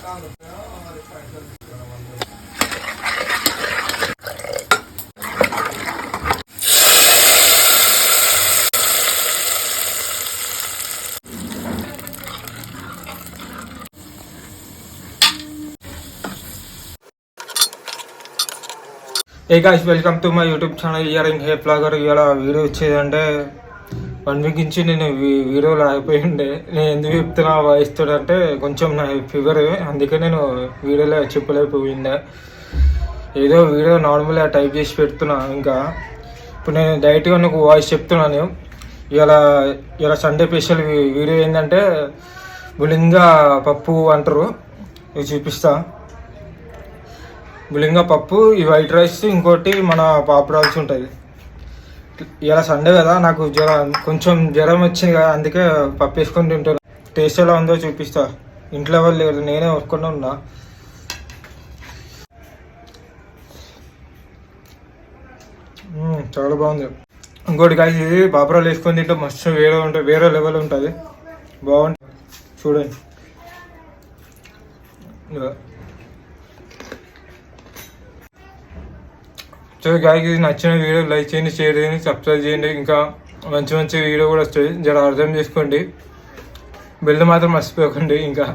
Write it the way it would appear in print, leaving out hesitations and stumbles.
A guys, welcome to my YouTube channel ఇయరింగ్ హే vlogger. ఇలా వీడియో వచ్చేదంటే 1 వీక్ నుంచి నేను వీడియోలో అయిపోయిండే. నేను ఎందుకు చెప్తున్నా వాయిస్తాడంటే కొంచెం నా ఫీవర్, అందుకే నేను వీడియోలో చెప్పలేకపోయిండే. ఏదో వీడియో నార్మల్గా టైప్ చేసి పెడుతున్నా. ఇంకా ఇప్పుడు నేను డైరెక్ట్గా నాకు వాయిస్ చెప్తున్నాను. ఇలా సండే స్పెషల్ వీడియో ఏంటంటే బులింగా పప్పు అంటారు, ఇవి చూపిస్తా. బులింగా పప్పు, ఈ వైట్ రైస్, ఇంకోటి మన పాపడాల్సి ఉంటుంది. ఇలా సండే కదా, నాకు కొంచెం జ్వరం వచ్చింది కదా, అందుకే పప్పు వేసుకొని తింటాను. టేస్ట్ ఎలా ఉందో చూపిస్తా. ఇంట్లో వాళ్ళు లేదు, నేనే వర్కొని ఉన్నా. చాలా బాగుంది. ఇంకోటి కాదు, ఇది పాపడాలు వేసుకొని తింటే మస్తు వేరే ఉంటుంది, వేరే లెవెల్ ఉంటుంది, బాగుంటుంది. చూడండి. సో గాయకి ఇది నచ్చిన వీడియో లైక్ చేయండి, షేర్ చేయండి, సబ్స్క్రైబ్ చేయండి. ఇంకా మంచి మంచి వీడియో కూడా వస్తాయి, జర అర్థం చేసుకోండి. బెల్ మాత్రం మర్చిపోకండి. ఇంకా